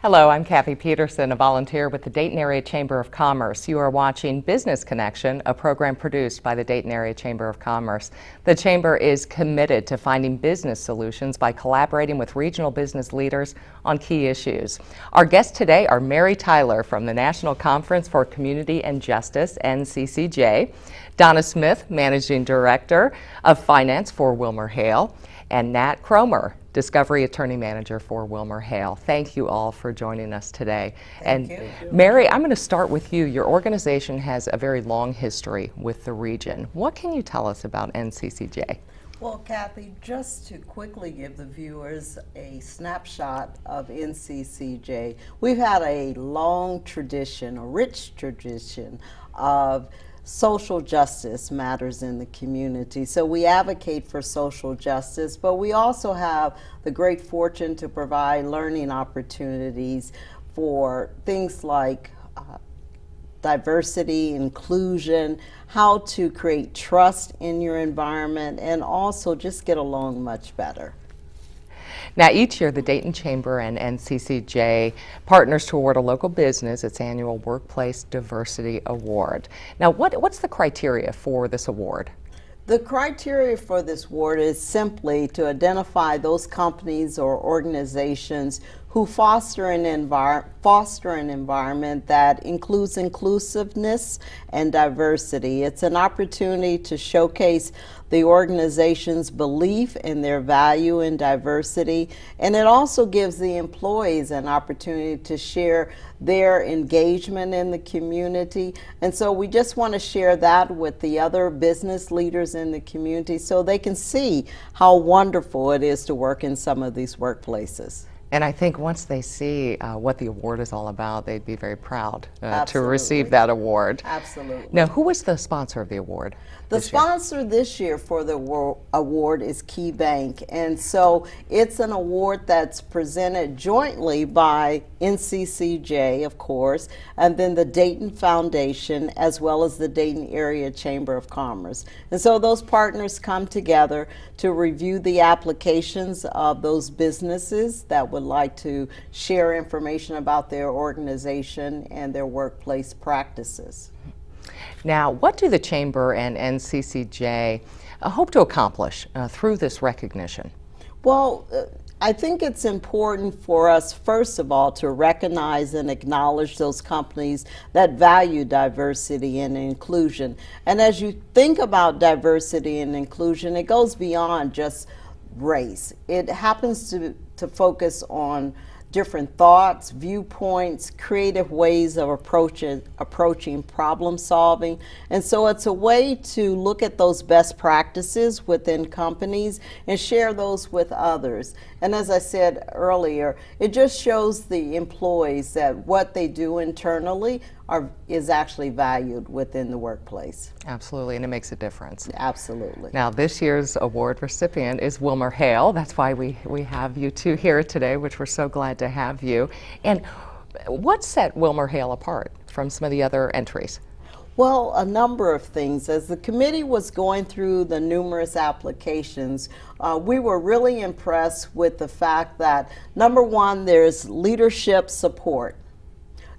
Hello, I'm Cathy Peterson, a volunteer with the Dayton Area Chamber of Commerce. You are watching Business Connection, a program produced by the Dayton Area Chamber of Commerce. The Chamber is committed to finding business solutions by collaborating with regional business leaders on key issues. Our guests today are Mary Tyler from the National Conference for Community and Justice, NCCJ, Donna Smith, Managing Director of Finance for WilmerHale, and Nat Croumer, Discovery Attorney Manager for WilmerHale. Thank you all for joining us today. Thank you. Mary, I'm going to start with you. Your organization has a very long history with the region. What can you tell us about NCCJ? Well, Cathy, just to quickly give the viewers a snapshot of NCCJ, we've had a long tradition, a rich tradition of social justice matters in the community. So we advocate for social justice, but we also have the great fortune to provide learning opportunities for things like diversity, inclusion, how to create trust in your environment, and also just get along much better. Now, each year, the Dayton Chamber and NCCJ partners to award a local business its annual Workplace Diversity Award. Now, what's the criteria for this award? The criteria for this award is simply to identify those companies or organizations who foster an environment that includes inclusiveness and diversity. It's an opportunity to showcase the organization's belief in their value in diversity, and it also gives the employees an opportunity to share their engagement in the community. And so we just want to share that with the other business leaders in the community so they can see how wonderful it is to work in some of these workplaces. And I think once they see what the award is all about, they'd be very proud to Absolutely. receive that award. Absolutely. Now, who was the sponsor of the award? The sponsor this year for the award is Key Bank, and so it's an award that's presented jointly by NCCJ, of course, and then the Dayton Foundation, as well as the Dayton Area Chamber of Commerce. And so those partners come together to review the applications of those businesses that would like to share information about their organization and their workplace practices. Now, what do the Chamber and NCCJ hope to accomplish through this recognition? Well, I think it's important for us, first of all, to recognize and acknowledge those companies that value diversity and inclusion. And as you think about diversity and inclusion, it goes beyond just race. It happens to focus on different thoughts, viewpoints, creative ways of approaching problem solving. And so it's a way to look at those best practices within companies and share those with others. And as I said earlier, it just shows the employees that what they do internally is actually valued within the workplace. Absolutely, and it makes a difference. Absolutely. Now, this year's award recipient is WilmerHale. That's why we have you two here today, which we're so glad to have you. And what set WilmerHale apart from some of the other entries? Well, a number of things. As the committee was going through the numerous applications, we were really impressed with the fact that, number one, there's leadership support.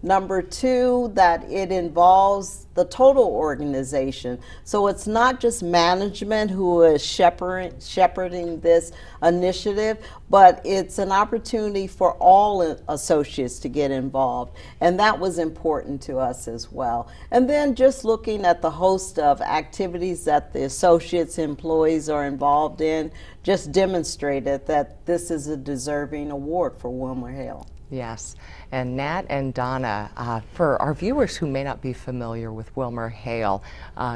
Number two, that it involves the total organization. So it's not just management who is shepherding this initiative, but it's an opportunity for all associates to get involved. And that was important to us as well. And then just looking at the host of activities that the associates, employees are involved in, just demonstrated that this is a deserving award for WilmerHale. Yes, and Nat and Donna, for our viewers who may not be familiar with WilmerHale,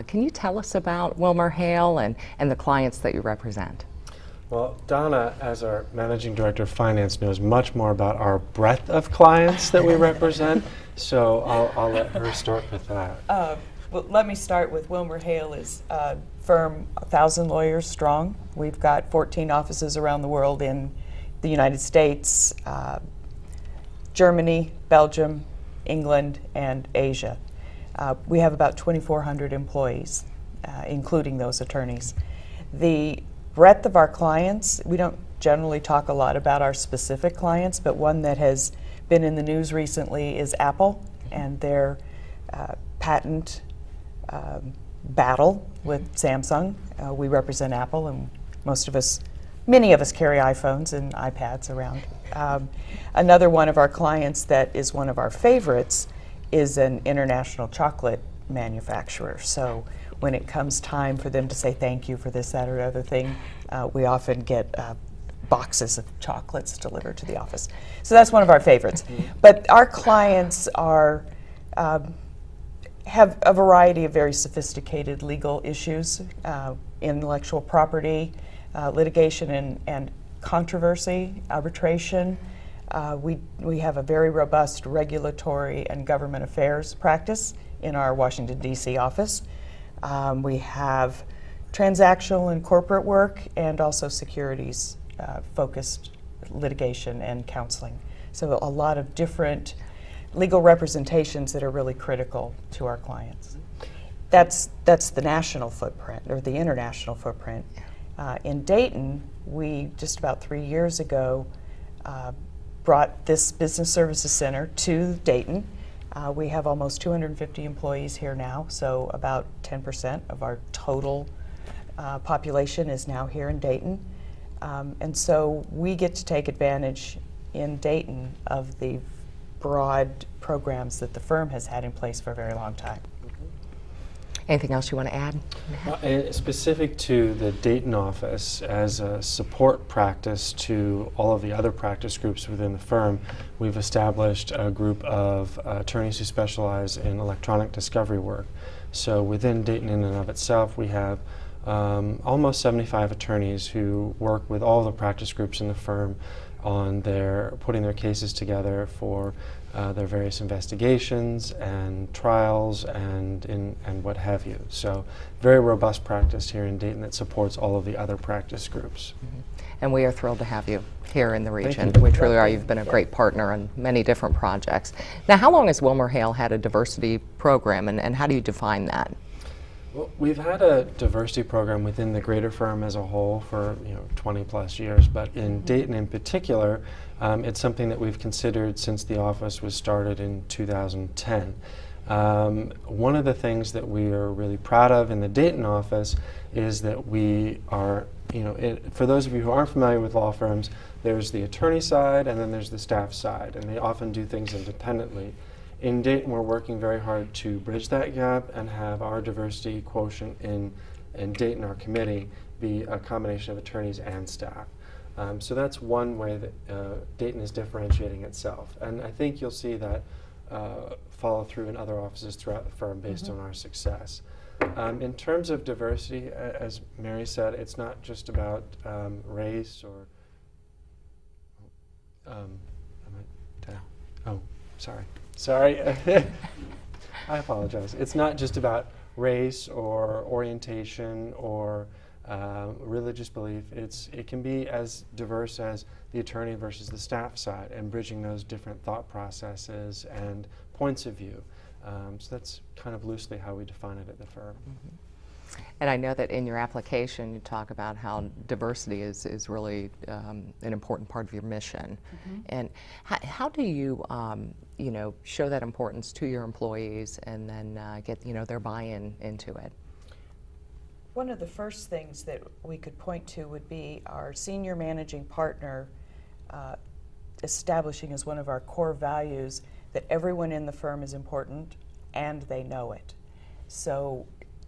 can you tell us about WilmerHale and the clients that you represent? Well, Donna, as our Managing Director of Finance, knows much more about our breadth of clients that we represent, so I'll let her start with that. Well, let me start with WilmerHale is a firm 1,000 lawyers strong. We've got 14 offices around the world in the United States, Germany, Belgium, England, and Asia. We have about 2,400 employees, including those attorneys. The breadth of our clients, we don't generally talk a lot about our specific clients, but one that has been in the news recently is Apple and their patent battle with Samsung. We represent Apple, and many of us carry iPhones and iPads around. Another one of our clients that is one of our favorites is an international chocolate manufacturer. So when it comes time for them to say thank you for this, that, or other thing, we often get boxes of chocolates delivered to the office. So that's one of our favorites. But our clients have a variety of very sophisticated legal issues, intellectual property, litigation and controversy, arbitration. We have a very robust regulatory and government affairs practice in our Washington, D.C. office. We have transactional and corporate work, and also securities focused litigation and counseling. So a lot of different legal representations that are really critical to our clients. That's the national footprint, or the international footprint. In Dayton, we just about 3 years ago brought this business services center to Dayton. We have almost 250 employees here now, so about 10% of our total population is now here in Dayton. And so we get to take advantage in Dayton of the broad programs that the firm has had in place for a very long time. Anything else you want to add? Specific to the Dayton office, as a support practice to all of the other practice groups within the firm, we've established a group of attorneys who specialize in electronic discovery work. So within Dayton in and of itself, we have almost 75 attorneys who work with all the practice groups in the firm on putting their cases together for their various investigations and trials and what have you. So very robust practice here in Dayton that supports all of the other practice groups. And we are thrilled to have you here in the region. Thank you. We truly are. You've been a great partner on many different projects. Now, how long has WilmerHale had a diversity program, and how do you define that? Well, we've had a diversity program within the greater firm as a whole for 20 plus years, but in Dayton in particular, it's something that we've considered since the office was started in 2010. One of the things that we are really proud of in the Dayton office is that we are, for those of you who aren't familiar with law firms, there's the attorney side and then there's the staff side, and they often do things independently. In Dayton, we're working very hard to bridge that gap and have our diversity quotient in Dayton, our committee, be a combination of attorneys and staff. So that's one way that Dayton is differentiating itself. And I think you'll see that follow through in other offices throughout the firm based on our success. In terms of diversity, as Mary said, it's not just about race or... Sorry. I apologize. It's not just about race or orientation or religious belief. It can be as diverse as the attorney versus the staff side, and bridging those different thought processes and points of view. So that's kind of loosely how we define it at the firm. And I know that in your application you talk about how diversity is really an important part of your mission. And how do you show that importance to your employees and then get their buy-in into it? One of the first things that we could point to would be our senior managing partner establishing as one of our core values that everyone in the firm is important and they know it. So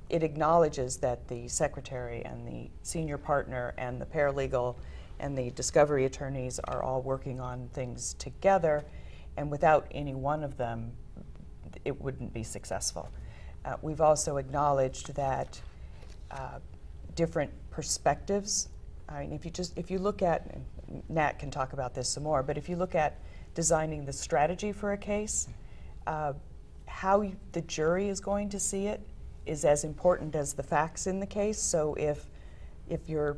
it acknowledges that the secretary and the senior partner and the paralegal and the discovery attorneys are all working on things together, and without any one of them, it wouldn't be successful. We've also acknowledged that different perspectives, I mean, if you look at, Nat can talk about this some more, but if you look at designing the strategy for a case, how the jury is going to see it is as important as the facts in the case. So if your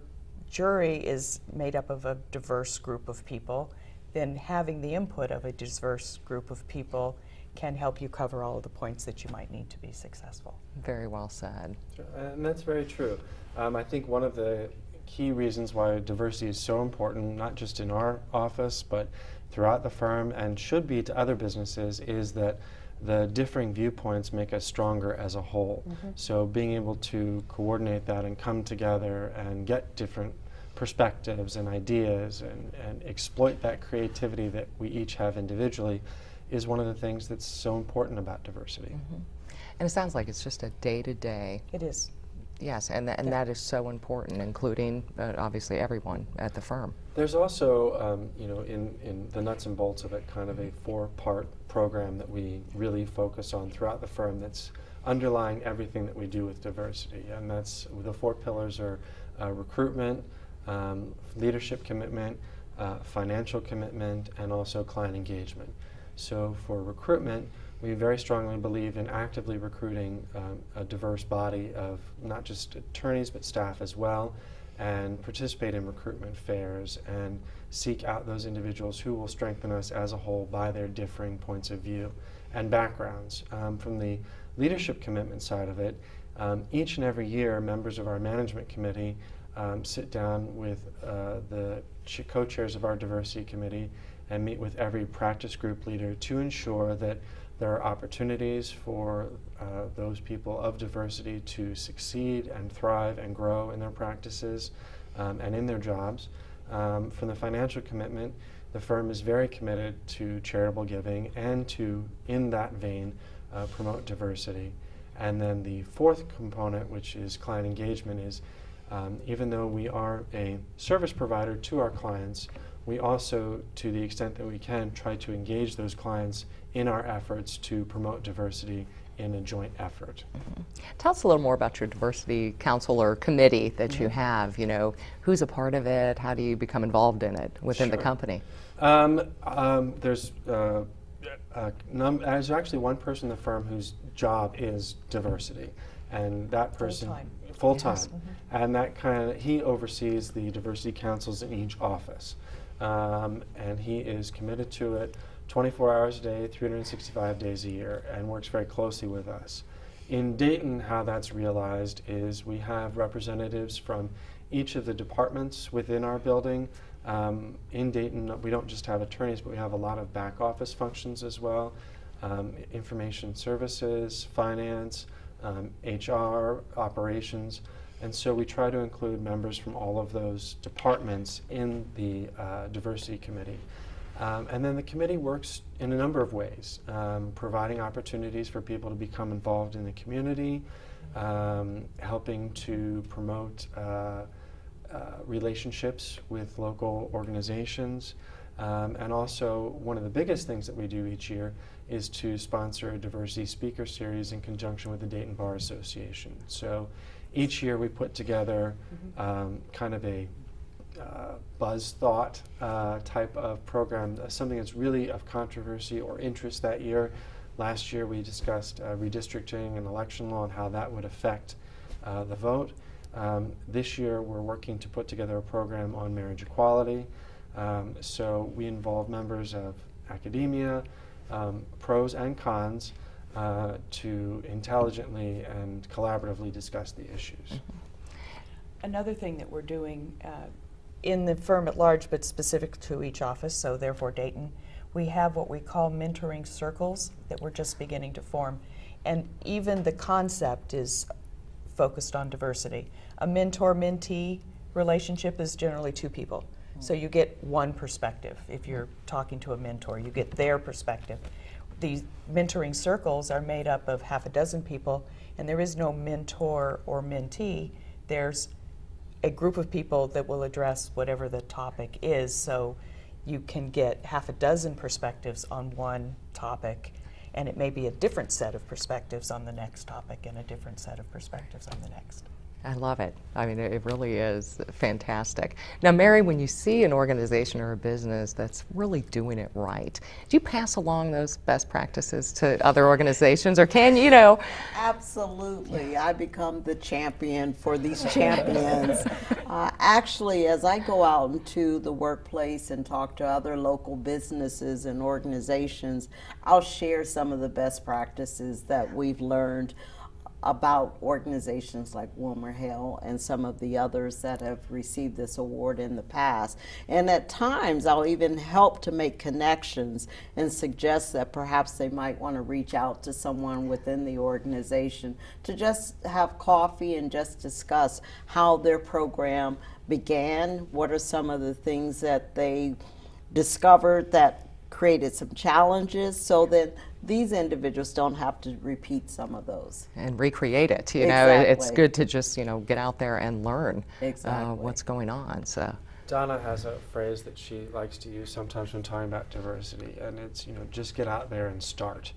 jury is made up of a diverse group of people, then having the input of a diverse group of people can help you cover all of the points that you might need to be successful. Very well said. And that's very true. I think one of the key reasons why diversity is so important, not just in our office, but throughout the firm and should be to other businesses, is that the differing viewpoints make us stronger as a whole. So being able to coordinate that and come together and get different perspectives and ideas and exploit that creativity that we each have individually is one of the things that's so important about diversity. And it sounds like it's just a day-to-day. It is. Yes, and that is so important, including obviously everyone at the firm. There's also, you know, in the nuts and bolts of it, kind of a 4-part program that we really focus on throughout the firm that's underlying everything that we do with diversity. And that's, the 4 pillars are recruitment, leadership commitment, financial commitment, and also client engagement. So for recruitment, we very strongly believe in actively recruiting a diverse body of not just attorneys but staff as well, and participate in recruitment fairs and seek out those individuals who will strengthen us as a whole by their differing points of view and backgrounds. From the leadership commitment side of it, each and every year members of our management committee sit down with the co-chairs of our diversity committee and meet with every practice group leader to ensure that there are opportunities for those people of diversity to succeed and thrive and grow in their practices and in their jobs. From the financial commitment, the firm is very committed to charitable giving and to, in that vein, promote diversity. And then the 4th component, which is client engagement, is even though we are a service provider to our clients, we also, to the extent that we can, try to engage those clients in our efforts to promote diversity in a joint effort. Tell us a little more about your diversity council or committee that you have. You know, who's a part of it? How do you become involved in it within the company? There's actually one person in the firm whose job is diversity, and that person full-time. Yes. And that he oversees the diversity councils in each office, and he is committed to it 24 hours a day, 365 days a year, and works very closely with us. In Dayton, how that's realized is we have representatives from each of the departments within our building. In Dayton, we don't just have attorneys, but we have a lot of back office functions as well, information services, finance, HR, operations, and so we try to include members from all of those departments in the diversity committee. And then the committee works in a number of ways, providing opportunities for people to become involved in the community, helping to promote relationships with local organizations, and also one of the biggest things that we do each year is to sponsor a diversity speaker series in conjunction with the Dayton Bar Association. So each year we put together kind of a buzz thought type of program, something that's really of controversy or interest that year. Last year we discussed redistricting and election law and how that would affect the vote. This year we're working to put together a program on marriage equality. So we involve members of academia, pros and cons, to intelligently and collaboratively discuss the issues. Another thing that we're doing in the firm at large, but specific to each office, so therefore Dayton, we have what we call mentoring circles that we're just beginning to form. And even the concept is focused on diversity. A mentor-mentee relationship is generally 2 people. So you get one perspective. If you're talking to a mentor, you get their perspective. These mentoring circles are made up of half a dozen people, and there is no mentor or mentee. There's a group of people that will address whatever the topic is, so you can get half a dozen perspectives on one topic, and it may be a different set of perspectives on the next topic and a different set of perspectives on the next. I love it. I mean, it really is fantastic. Now, Mary, when you see an organization or a business that's really doing it right, do you pass along those best practices to other organizations, or can you know? Absolutely. I become the champion for these champions. Actually, as I go out into the workplace and talk to other local businesses and organizations, I'll share some of the best practices that we've learned. about organizations like WilmerHale and some of the others that have received this award in the past. And at times, I'll even help to make connections and suggest that perhaps they might want to reach out to someone within the organization to just have coffee and just discuss how their program began, what are some of the things that they discovered that created some challenges, so that these individuals don't have to repeat some of those. And recreate it, you know. Exactly. It's good to just, you know, get out there and learn Exactly. what's going on. So Donna has a phrase that she likes to use sometimes when talking about diversity, and it's, you know, just get out there and start.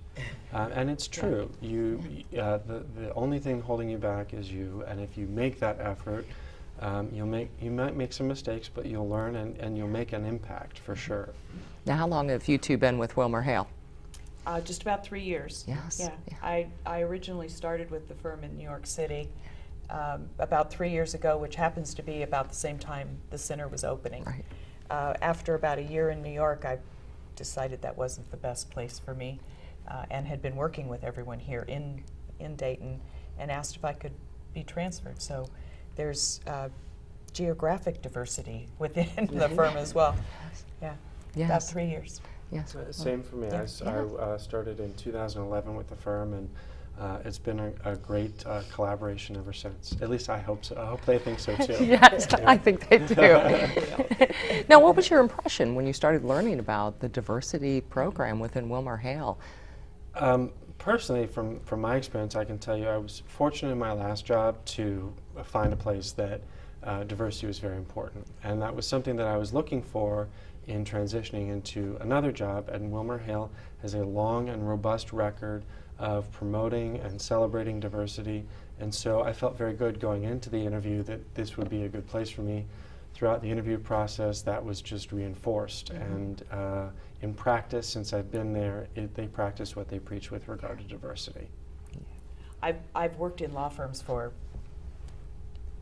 And it's true. The only thing holding you back is you, and if you make that effort, you might make some mistakes, but you'll learn and you'll make an impact for sure. now, how long have you two been with WilmerHale? Just about 3 years. Yes. Yeah. I originally started with the firm in New York City about 3 years ago, which happens to be about the same time the center was opening. Right. After about a year in New York, I decided that wasn't the best place for me, and had been working with everyone here in Dayton, and asked if I could be transferred. So there's geographic diversity within the firm as well. Yeah. Yes. About 3 years. Yes. Same for me. Yeah. I started in 2011 with the firm, and it's been a great collaboration ever since. At least I hope so. I hope they think so too. Yes, I think they do. Now, what was your impression when you started learning about the diversity program within WilmerHale? Personally, from my experience, I can tell you I was fortunate in my last job to find a place that diversity was very important. And that was something that I was looking for in transitioning into another job. And WilmerHale has a long and robust record of promoting and celebrating diversity. And so I felt very good going into the interview that this would be a good place for me. Throughout the interview process, that was just reinforced. And in practice, since I've been there, they practice what they preach with regard to diversity. I've worked in law firms for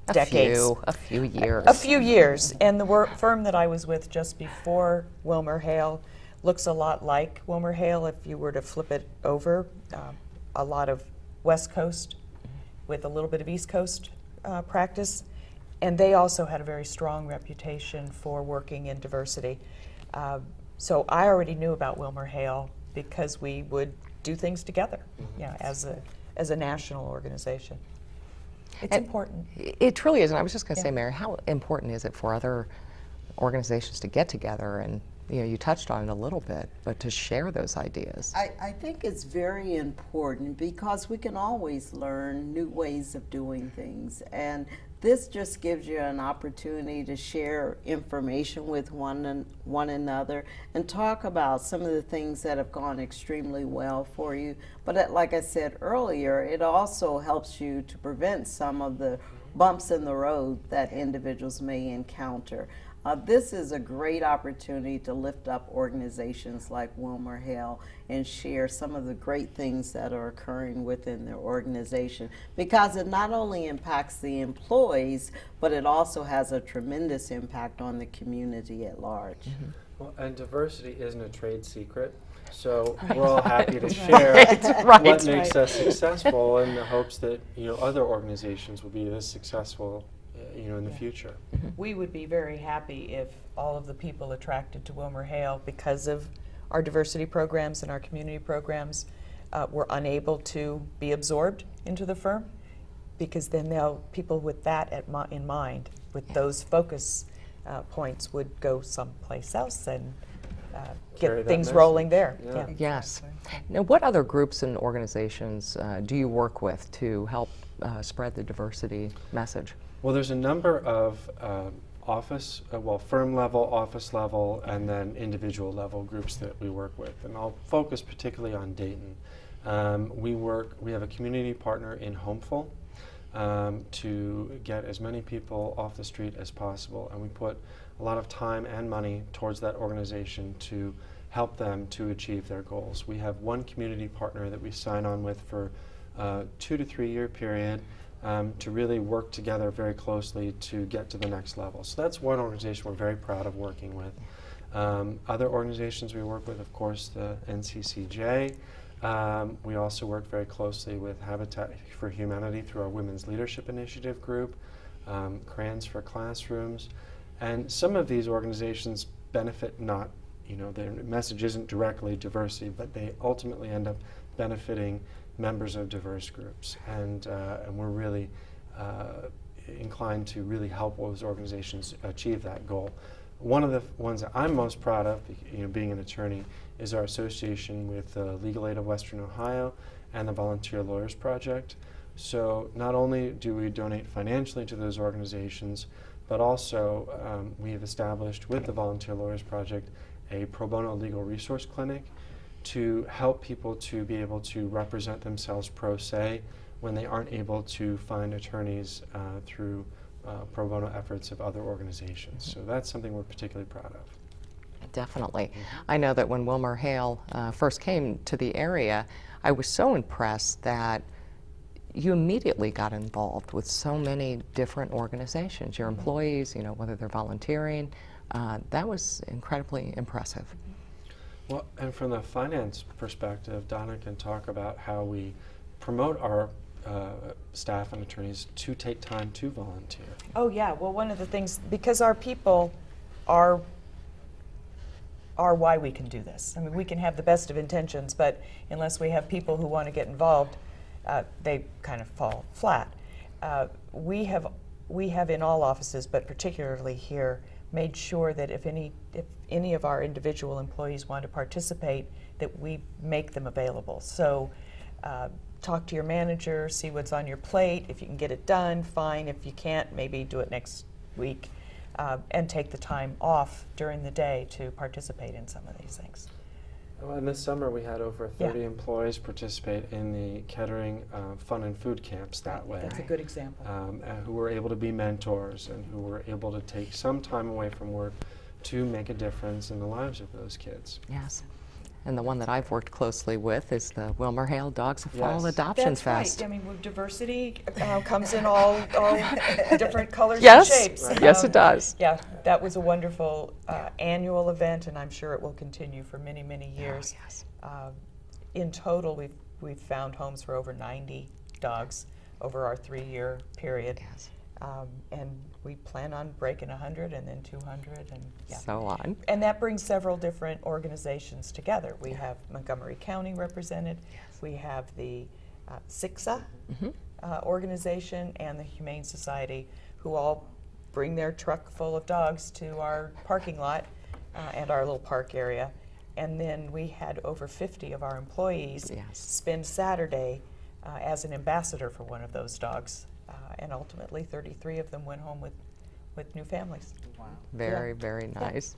A decades. A few years. A few years, and the firm that I was with just before WilmerHale looks a lot like WilmerHale if you were to flip it over. A lot of West Coast with a little bit of East Coast practice, and they also had a very strong reputation for working in diversity. So I already knew about WilmerHale because we would do things together, you know, as a national organization. It's important. It truly is, and I was just going to Yeah. say, Mary, how important is it for other organizations to get together and, you know, you touched on it a little bit, but to share those ideas? I think it's very important because we can always learn new ways of doing things, and this just gives you an opportunity to share information with one another and talk about some of the things that have gone extremely well for you. But like I said earlier, it also helps you to prevent some of the bumps in the road that individuals may encounter. This is a great opportunity to lift up organizations like WilmerHale and share some of the great things that are occurring within their organization, because it not only impacts the employees, but it also has a tremendous impact on the community at large. Mm-hmm. Well, and diversity isn't a trade secret, so we're all happy to share Right. what makes us successful in the hopes that, you know, other organizations will be as successful, you know, in the future. We would be very happy if all of the people attracted to WilmerHale because of our diversity programs and our community programs were unable to be absorbed into the firm, because then people with that in mind, with those focus points, would go someplace else and Carry get that things message. rolling there. Yeah. Yes. Now, what other groups and organizations do you work with to help spread the diversity message? Well, there's a number of firm level, office level, and then individual level groups that we work with. And I'll focus particularly on Dayton. We have a community partner in Homeful to get as many people off the street as possible. And we put a lot of time and money towards that organization to help them to achieve their goals. We have one community partner that we sign on with for a 2 to 3 year period to really work together very closely to get to the next level. So that's one organization we're very proud of working with. Other organizations we work with, of course, the NCCJ, We also work very closely with Habitat for Humanity through our Women's Leadership Initiative group, Crayons for Classrooms, and some of these organizations benefit not, their message isn't directly diversity, but they ultimately end up benefiting members of diverse groups, and we're really inclined to really help those organizations achieve that goal. One of the ones that I'm most proud of, being an attorney, is our association with Legal Aid of Western Ohio and the Volunteer Lawyers Project. So not only do we donate financially to those organizations, but also we have established with the Volunteer Lawyers Project a pro bono legal resource clinic to help people to be able to represent themselves pro se when they aren't able to find attorneys through pro bono efforts of other organizations. So that's something we're particularly proud of. Definitely. I know that when WilmerHale first came to the area, I was so impressed that you immediately got involved with so many different organizations. Your employees, whether they're volunteering, that was incredibly impressive. Well, and from the finance perspective, Donna can talk about how we promote our staff and attorneys to take time to volunteer. Oh yeah, well one of the things, because our people are why we can do this. I mean, we can have the best of intentions, but unless we have people who want to get involved, they kind of fall flat. We have in all offices, but particularly here, made sure that if any of our individual employees want to participate, that we make them available. So talk to your manager, see what's on your plate. If you can get it done, fine. If you can't, maybe do it next week. And take the time off during the day to participate in some of these things. Well, and this summer we had over 30 employees participate in the Kettering Fun and Food Camps that way. That's a good example. Who were able to be mentors and who were able to take some time away from work to make a difference in the lives of those kids. Yes. And the one that I've worked closely with is the WilmerHale Dogs of Fall Yes. Adoption That's Fest. right. I mean, diversity comes in all different colors Yes. and shapes. Right. Yes, it does. Yeah, that was a wonderful annual event, and I'm sure it will continue for many, many years. Oh, yes. In total, we've found homes for over 90 dogs over our 3-year period. Yes. And we plan on breaking 100 and then 200 and So on. And that brings several different organizations together. We have Montgomery County represented. Yes. We have the SICSA organization and the Humane Society, who all bring their truck full of dogs to our parking lot and our little park area. And then we had over 50 of our employees spend Saturday as an ambassador for one of those dogs. And ultimately 33 of them went home with new families. Wow. Very, very nice.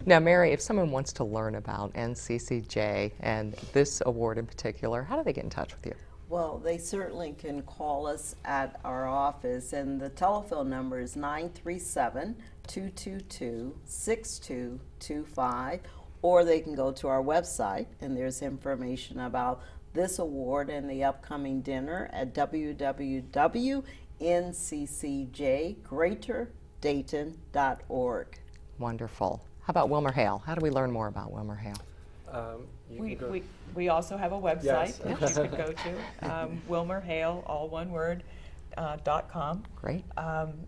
Now, Mary, if someone wants to learn about NCCJ and this award in particular, how do they get in touch with you? Well, they certainly can call us at our office, and the telephone number is 937-222-6225, or they can go to our website, and there's information about this award and the upcoming dinner at www.nccjgreaterdayton.org. Wonderful. How about WilmerHale? How do we learn more about WilmerHale? We also have a website Yes. that you could go to, WilmerHale, all one word, .com. Great.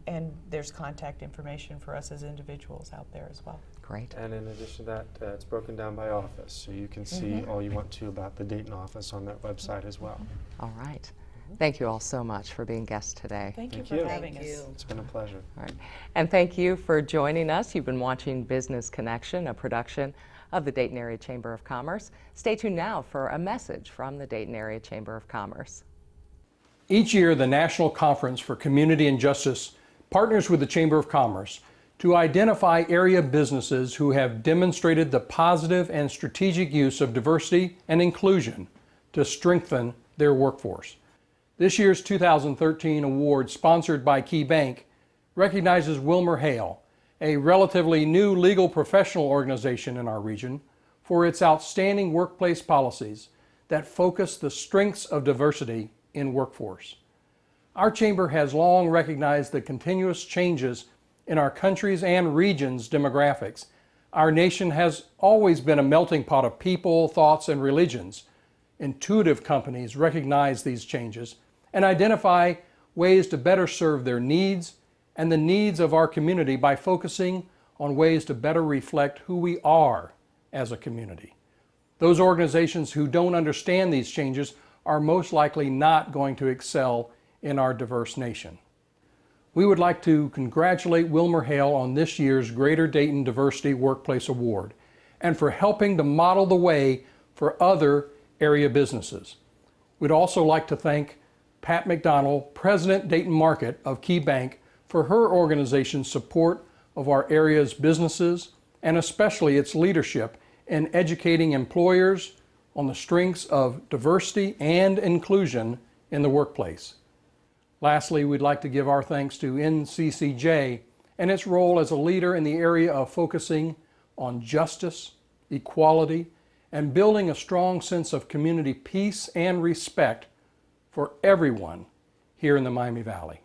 And there's contact information for us as individuals out there as well. Great. And in addition to that, it's broken down by office, so you can see all you want to about the Dayton office on that website as well. All right. Thank you all so much for being guests today. Thank you Thank for you. having Thank us. you. It's been a pleasure. All right. And thank you for joining us. You've been watching Business Connection, a production of the Dayton Area Chamber of Commerce. Stay tuned now for a message from the Dayton Area Chamber of Commerce. Each year, the National Conference for Community and Justice partners with the Chamber of Commerce to identify area businesses who have demonstrated the positive and strategic use of diversity and inclusion to strengthen their workforce. This year's 2013 award, sponsored by Key Bank, recognizes WilmerHale, a relatively new legal professional organization in our region, for its outstanding workplace policies that focus the strengths of diversity in workforce. Our chamber has long recognized the continuous changes in our country's and region's demographics. Our nation has always been a melting pot of people, thoughts, and religions. intuitive companies recognize these changes and identify ways to better serve their needs and the needs of our community by focusing on ways to better reflect who we are as a community. Those organizations who don't understand these changes are most likely not going to excel in our diverse nation. We would like to congratulate WilmerHale on this year's Greater Dayton Diversity Workplace Award and for helping to model the way for other area businesses. We'd also like to thank Pat McDonald, President Dayton Market of Key Bank, for her organization's support of our area's businesses and especially its leadership in educating employers on the strengths of diversity and inclusion in the workplace. Lastly, we'd like to give our thanks to NCCJ and its role as a leader in the area of focusing on justice, equality, and building a strong sense of community peace and respect for everyone here in the Miami Valley.